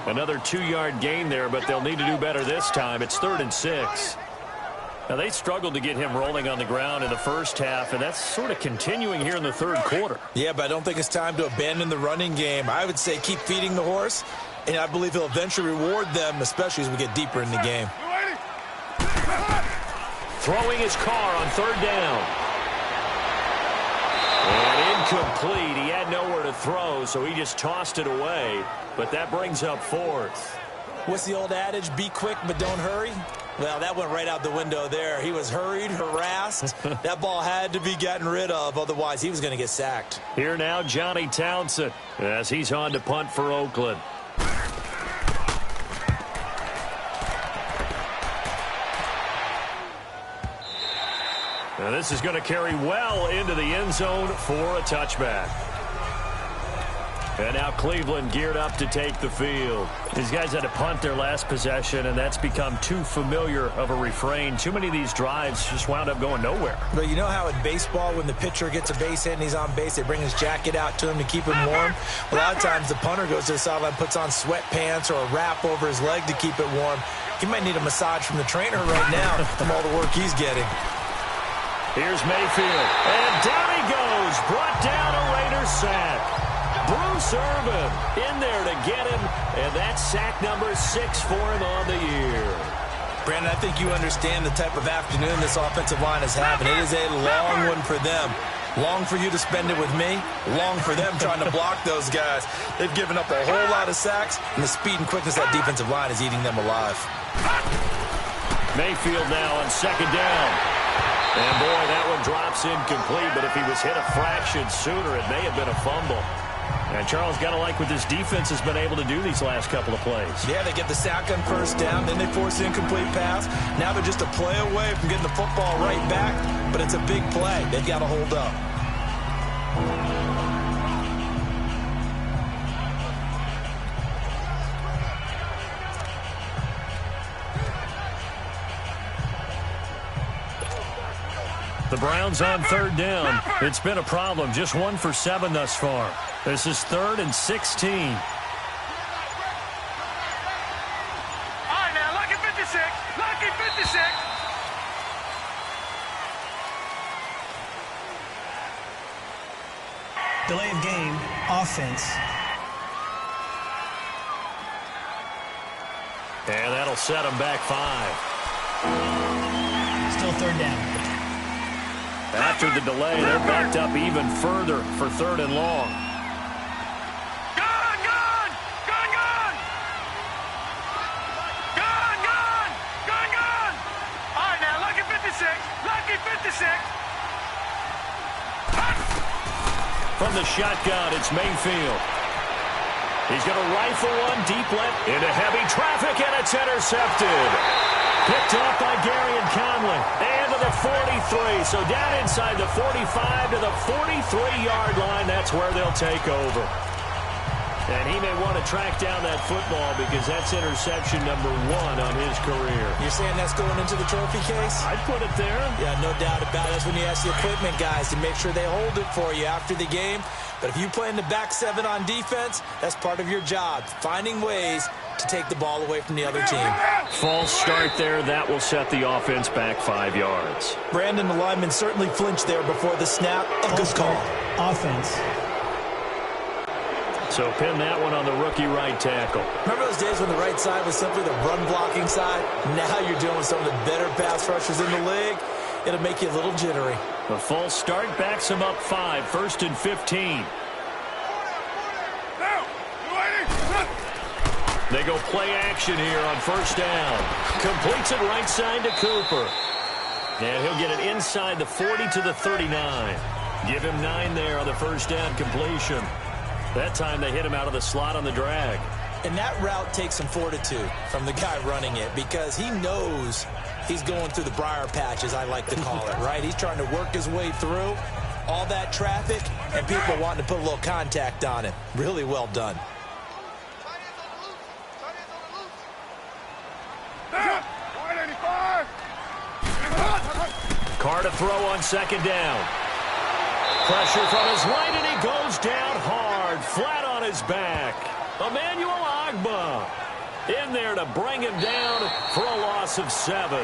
Another 2-yard gain there, but they'll need to do better this time. It's 3rd and 6. Now, they struggled to get him rolling on the ground in the first half, and that's sort of continuing here in the third quarter. Yeah, but I don't think it's time to abandon the running game. I would say keep feeding the horse, and I believe he'll eventually reward them, especially as we get deeper in the game. Throwing his car on 3rd down. And incomplete. He had nowhere to throw, so he just tossed it away. But that brings up 4th. What's the old adage? Be quick, but don't hurry. Well, that went right out the window there. He was hurried, harassed. That ball had to be gotten rid of, otherwise he was going to get sacked. Here now, Johnny Townsend, as he's on to punt for Oakland. Now this is going to carry well into the end zone for a touchback. And now Cleveland geared up to take the field. These guys had to punt their last possession, and that's become too familiar of a refrain. Too many of these drives just wound up going nowhere. But you know how in baseball, when the pitcher gets a base hit and he's on base, they bring his jacket out to him to keep him warm? A lot of times the punter goes to the sideline, puts on sweatpants or a wrap over his leg to keep it warm. He might need a massage from the trainer right now from all the work he's getting. Here's Mayfield, and down he goes, brought down a Raiders sack. Bruce Irvin in there to get him, and that's sack number 6 for him on the year. Brandon, I think you understand the type of afternoon this offensive line is having. It is a long one for them. Long for you to spend it with me. Long for them trying to block those guys. They've given up a whole lot of sacks, and the speed and quickness of that defensive line is eating them alive. Mayfield now on 2nd down. And boy, that one drops incomplete, but if he was hit a fraction sooner, it may have been a fumble. And Charles, got to like what this defense has been able to do these last couple of plays. Yeah, they get the sack on 1st down, then they force the incomplete pass. Now they're just a play away from getting the football right back, but it's a big play. They've got to hold up. The Browns on 3rd down. It's been a problem. Just 1 for 7 thus far. This is 3rd and 16. All right, now, lucky 56. Lucky 56. Delay of game, offense. And that'll set them back 5. Still 3rd down. After the delay, they're backed up even further for 3rd and long. Gone, gone. Gone, gone. Gone, gone. Gone, gone. All right, now, lucky 56. Lucky 56. From the shotgun, it's Mayfield. He's going to rifle one deep left into heavy traffic, and it's intercepted. Picked off by Gary and Conley. And to the 43. So down inside the 45 to the 43-yard line. That's where they'll take over. And he may want to track down that football because that's interception number 1 on his career. You're saying that's going into the trophy case? I'd put it there. Yeah, no doubt about it. That's when you ask the equipment guys to make sure they hold it for you after the game. But if you play in the back 7 on defense, that's part of your job, finding ways to take the ball away from the other team. False start there. That will set the offense back 5 yards. Brandon, the lineman certainly flinched there before the snap. A good call. Offense. So pin that one on the rookie right tackle. Remember those days when the right side was simply the run-blocking side? Now you're dealing with some of the better pass rushers in the league. It'll make you a little jittery. The false start backs him up 5, 1st and 15. They go play action here on 1st down. Completes it right side to Cooper. And he'll get it inside the 40 to the 39. Give him 9 there on the 1st down completion. That time they hit him out of the slot on the drag. And that route takes some fortitude from the guy running it because he knows He's going through the briar patch, as I like to call it, right? He's trying to work his way through all that traffic and people wanting to put a little contact on it. Really well done. Carr to throw on second down. Pressure from his right, and he goes down hard, flat on his back. Emmanuel Ogbah in there to bring him down for a loss of 7.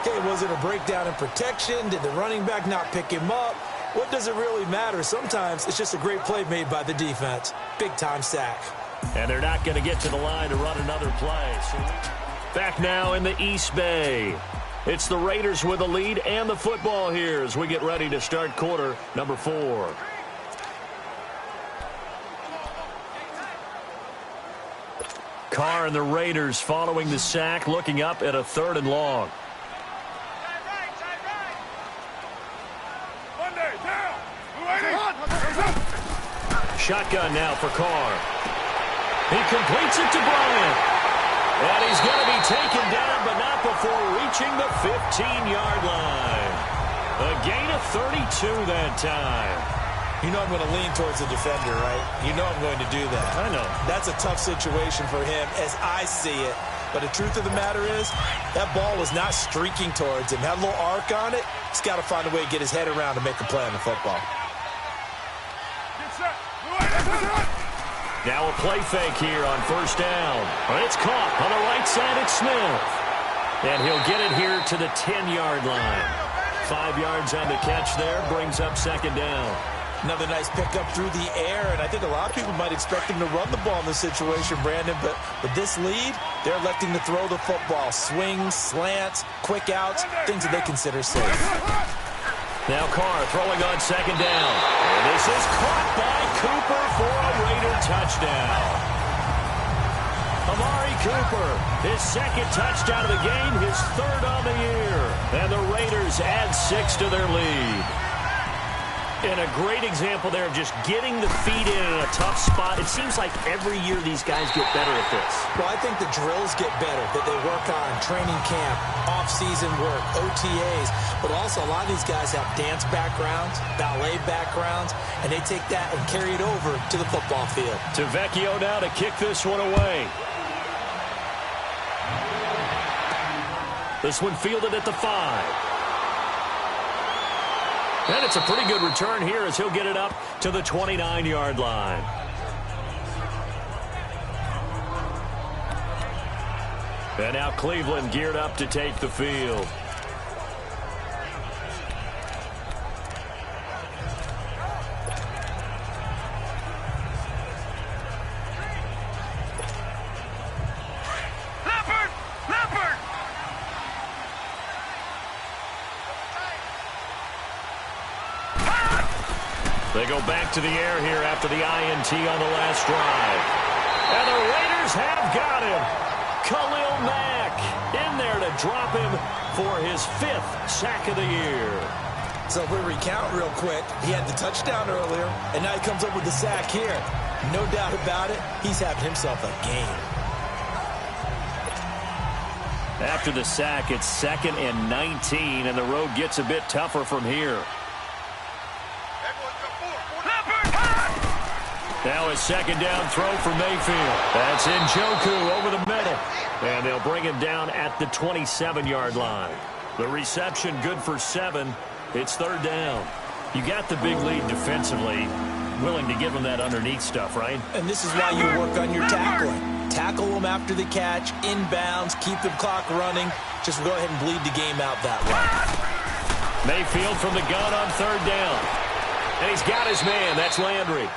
Okay, was it a breakdown in protection? Did the running back not pick him up? What does it really matter? Sometimes it's just a great play made by the defense. Big-time sack. And they're not going to get to the line to run another play. So back now in the East Bay. It's the Raiders with the lead and the football here as we get ready to start quarter number 4. Carr and the Raiders following the sack, looking up at a 3rd and long. Shotgun now for Carr. He completes it to Bryant. And he's going to be taken down, but not before reaching the 15-yard line. A gain of 32 that time. You know I'm going to lean towards the defender, right? You know I'm going to do that. I know. That's a tough situation for him as I see it. But the truth of the matter is, that ball was not streaking towards him. Had a little arc on it. He's got to find a way to get his head around to make a play on the football. Now a play fake here on first down. It's caught on the right side at Smith. And he'll get it here to the 10-yard line. 5 yards on the catch there, brings up second down. Another nice pickup through the air, and I think a lot of people might expect him to run the ball in this situation, Brandon, but with this lead, they're electing to throw the football. Swings, slants, quick outs, things that they consider safe. Now Carr throwing on second down. And this is caught by Cooper for a Raider touchdown. Amari Cooper, his 2nd touchdown of the game, his 3rd on the year. And the Raiders add 6 to their lead. And a great example there of just getting the feet in a tough spot. It seems like every year these guys get better at this. Well, I think the drills get better that they work on, training camp, off-season work, OTAs. But also a lot of these guys have dance backgrounds, ballet backgrounds, and they take that and carry it over to the football field. To Vecchio now to kick this one away. This one fielded at the 5. And it's a pretty good return here as he'll get it up to the 29-yard line. And now Cleveland geared up to take the field. They go back to the air here after the INT on the last drive. And the Raiders have got him. Khalil Mack in there to drop him for his 5th sack of the year. So if we recount real quick, he had the touchdown earlier, and now he comes up with the sack here. No doubt about it, he's having himself a game. After the sack, it's 2nd and 19, and the road gets a bit tougher from here. Now a second down throw for Mayfield. That's Njoku over the middle. And they'll bring him down at the 27-yard line. The reception good for 7. It's 3rd down. You got the big lead defensively. Willing to give them that underneath stuff, right? And this is why you work on your tackling. Tackle them after the catch, inbounds, keep the clock running. Just go ahead and bleed the game out that way. Mayfield from the gun on 3rd down. And he's got his man. That's Landry.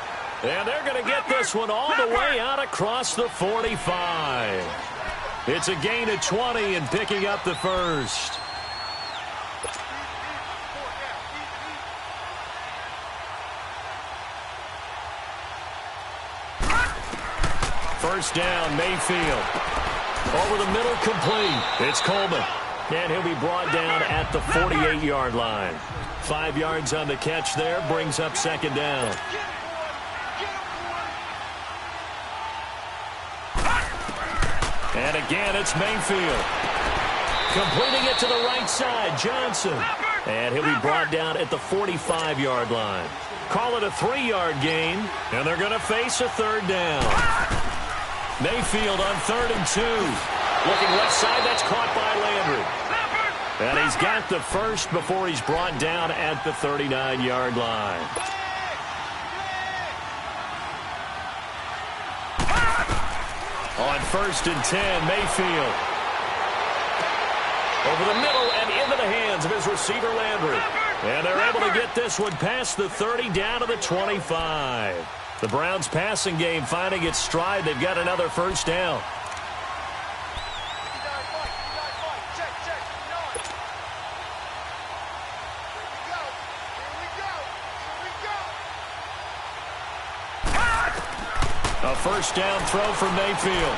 And they're going to get this one all the way out across the 45. It's a gain of 20 and picking up the 1st. First down, Mayfield. Over the middle, complete. It's Coleman. And he'll be brought down at the 48-yard line. 5 yards on the catch there, brings up 2nd down. And again, it's Mayfield. Completing it to the right side, Johnson. And he'll be brought down at the 45-yard line. Call it a 3-yard gain, and they're going to face a third down. Mayfield on 3rd and 2. Looking left side, that's caught by Landry. And he's got the first before he's brought down at the 39-yard line. On 1st and 10, Mayfield. Over the middle and into the hands of his receiver, Landry. And they're able to get this one past the 30 down to the 25. The Browns' passing game finding its stride. They've got another first down. A first down throw from Mayfield.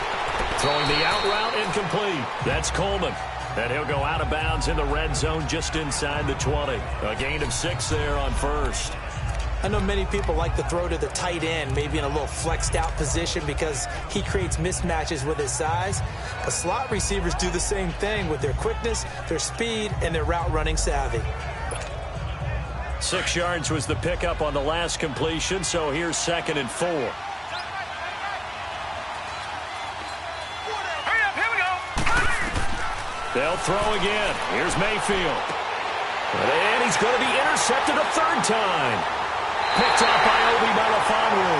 Throwing the out route incomplete. That's Coleman. And he'll go out of bounds in the red zone just inside the 20. A gain of 6 there on first. I know many people like to throw to the tight end, maybe in a little flexed out position because he creates mismatches with his size. But slot receivers do the same thing with their quickness, their speed, and their route running savvy. 6 yards was the pickup on the last completion, so here's 2nd and 4. They'll throw again. Here's Mayfield. And he's going to be intercepted a 3rd time. Picked up by Obi Melifonwu.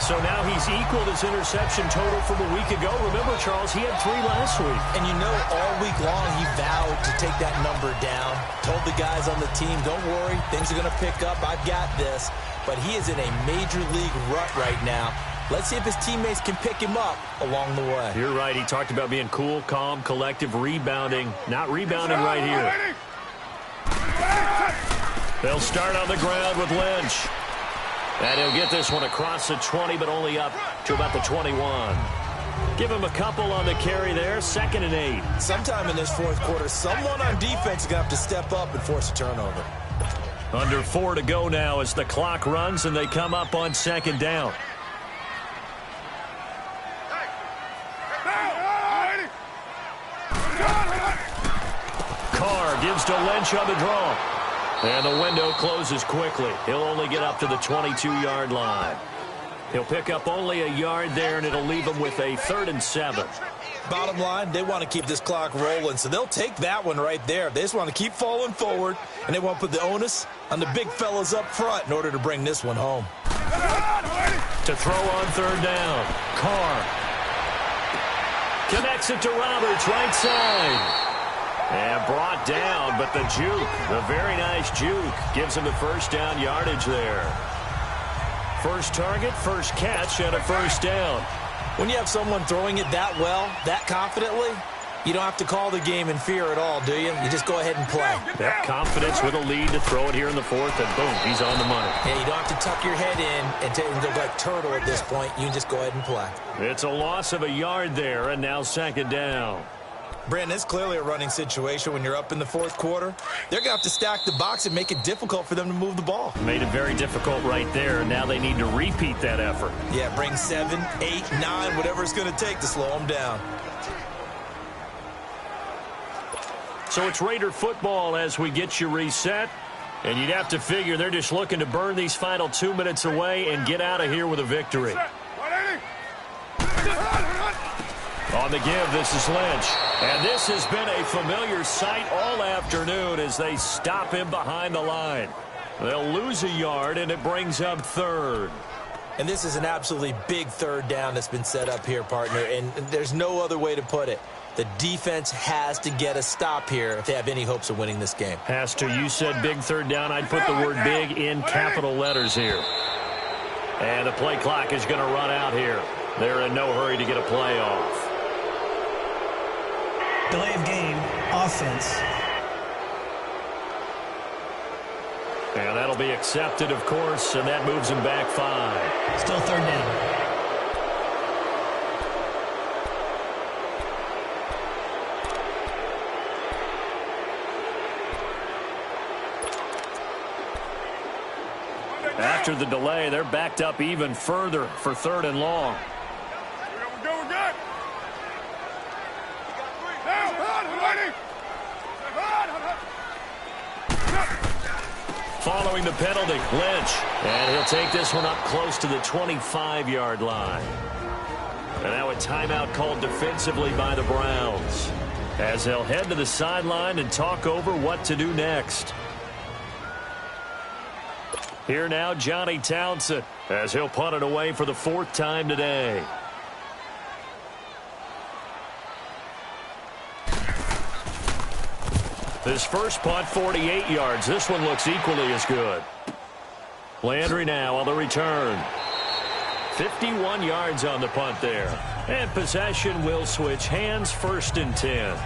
So now he's equaled his interception total from a week ago. Remember, Charles, he had 3 last week. And you know, all week long he vowed to take that number down. Told the guys on the team, don't worry, things are going to pick up. I've got this. But he is in a major league rut right now. Let's see if his teammates can pick him up along the way. You're right. He talked about being cool, calm, collective, rebounding. Not rebounding right here. They'll start on the ground with Lynch. And he'll get this one across the 20, but only up to about the 21. Give him a couple on the carry there. 2nd and 8. Sometime in this 4th quarter, someone on defense is going to have to step up and force a turnover. Under 4 to go now as the clock runs and they come up on 2nd down. Carr gives to Lynch on the draw. And the window closes quickly. He'll only get up to the 22-yard line. He'll pick up only a yard there, and it'll leave him with a 3rd and 7. Bottom line, they want to keep this clock rolling, so they'll take that one right there. They just want to keep falling forward, and they want to put the onus on the big fellas up front in order to bring this one home. To throw on 3rd down, Carr connects it to Roberts, right side. And brought down, but the juke, the very nice juke, gives him the first down yardage there. First target, first catch, and a first down. When you have someone throwing it that well, that confidently, you don't have to call the game in fear at all, do you? You just go ahead and play. That confidence with a lead to throw it here in the 4th, and boom, he's on the money. Yeah, you don't have to tuck your head in and look like turtle at this point. You can just go ahead and play. It's a loss of a yard there, and now 2nd down. Brandon, it's clearly a running situation when you're up in the 4th quarter. They're going to have to stack the box and make it difficult for them to move the ball. Made it very difficult right there. Now they need to repeat that effort. Yeah, bring 7, 8, 9, whatever it's going to take to slow them down. So it's Raider football as we get you reset. And you'd have to figure they're just looking to burn these final 2 minutes away and get out of here with a victory. On the give, this is Lynch. And this has been a familiar sight all afternoon as they stop him behind the line. They'll lose a yard, and it brings up 3rd. And this is an absolutely big 3rd down that's been set up here, partner. And there's no other way to put it. The defense has to get a stop here if they have any hopes of winning this game. Has to. You said big 3rd down. I'd put the word big in capital letters here. And the play clock is going to run out here. They're in no hurry to get a play off. Delay of game, offense. And that'll be accepted, of course, and that moves him back 5. Still 3rd down. After the delay, they're backed up even further for 3rd and long. Following the penalty, Lynch. And he'll take this one up close to the 25-yard line. And now a timeout called defensively by the Browns, as they'll head to the sideline and talk over what to do next. Here now, Johnny Townsend, as he'll punt it away for the 4th time today. This first punt, 48 yards. This one looks equally as good. Landry now on the return. 51 yards on the punt there. And possession will switch hands, 1st and 10.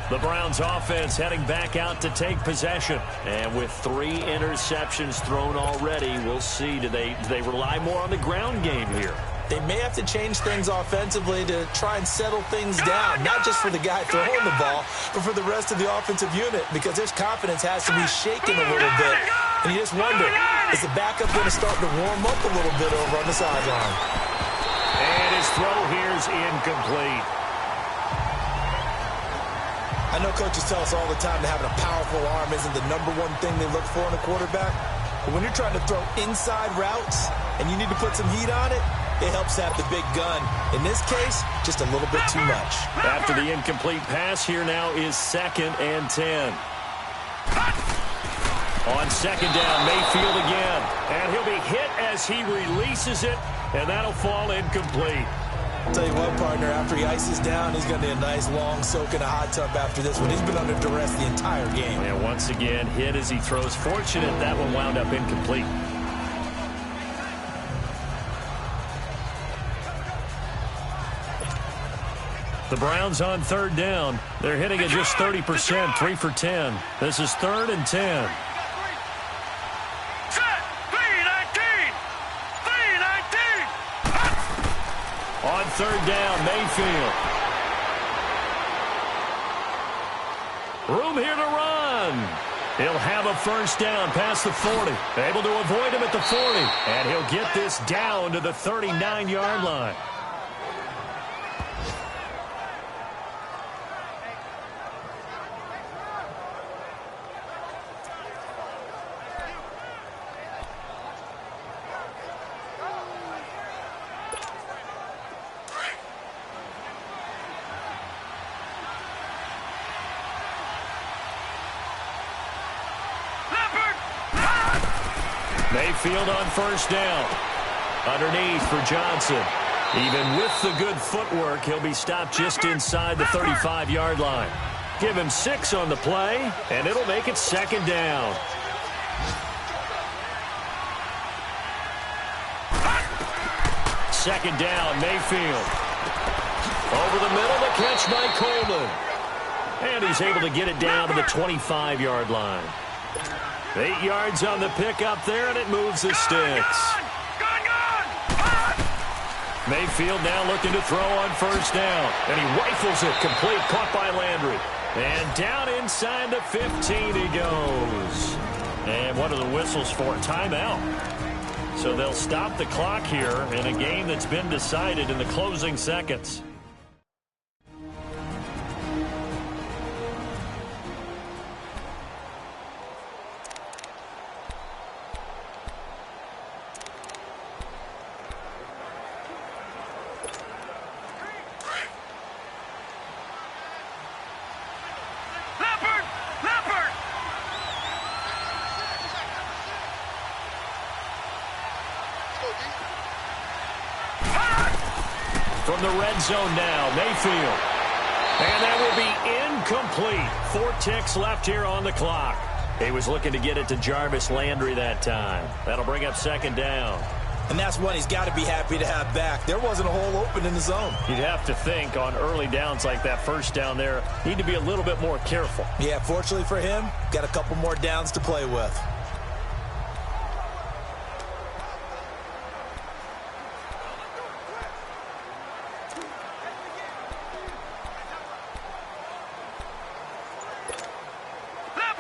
The Browns offense heading back out to take possession. And with 3 interceptions thrown already, we'll see. Do they rely more on the ground game here? They may have to change things offensively to try and settle things down, not just for the guy throwing the ball, but for the rest of the offensive unit, because their confidence has to be shaken a little bit. And you just wonder, is the backup going to start to warm up a little bit over on the sideline? And his throw here's incomplete. I know coaches tell us all the time that having a powerful arm isn't the #1 thing they look for in a quarterback. But when you're trying to throw inside routes and you need to put some heat on it, it helps have the big gun. In this case, just a little bit too much. After the incomplete pass, here now is 2nd and 10. On 2nd down, Mayfield again. And he'll be hit as he releases it, and that'll fall incomplete. I'll tell you what, partner, after he ices down, he's going to need a nice long soak in a hot tub after this one. He's been under duress the entire game. And once again, hit as he throws. Fortunate that one wound up incomplete. The Browns on 3rd down. They're hitting at just 30%, 3 for 10. This is 3rd and 10. On 3rd down, Mayfield. Room here to run. He'll have a 1st down past the 40. Able to avoid him at the 40. And he'll get this down to the 39-yard line. Mayfield on 1st down. Underneath for Johnson. Even with the good footwork, he'll be stopped just inside the 35-yard line. Give him 6 on the play, and it'll make it 2nd down. Second down, Mayfield. Over the middle, the catch by Coleman. And he's able to get it down to the 25-yard line. 8 yards on the pickup there, and it moves the sticks. Mayfield now looking to throw on 1st down. And he rifles it complete, caught by Landry. And down inside the 15 he goes. And what are the whistles for? Timeout. So they'll stop the clock here in a game that's been decided in the closing seconds. From the red zone now, Mayfield. And that will be incomplete. 4 ticks left here on the clock. He was looking to get it to Jarvis Landry that time. That'll bring up 2nd down. And that's one he's got to be happy to have back. There wasn't a hole open in the zone. You'd have to think on early downs like that 1st down there, need to be a little bit more careful. Yeah, fortunately for him, got a couple more downs to play with.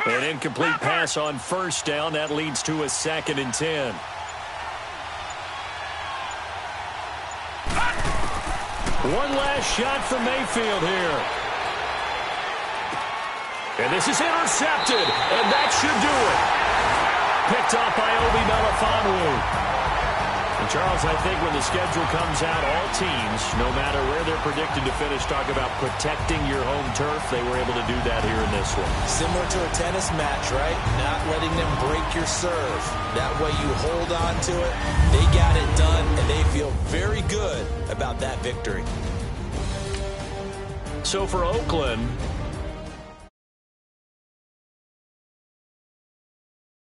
An incomplete pass on 1st down. That leads to a 2nd and 10. One last shot for Mayfield here. And this is intercepted, and that should do it. Picked up by Obi Melifonwu. And Charles, I think when the schedule comes out, all teams, no matter where they're predicted to finish, talk about protecting your home turf. They were able to do that here in this one. Similar to a tennis match, right? Not letting them break your serve. That way you hold on to it. They got it done, and they feel very good about that victory. So for Oakland,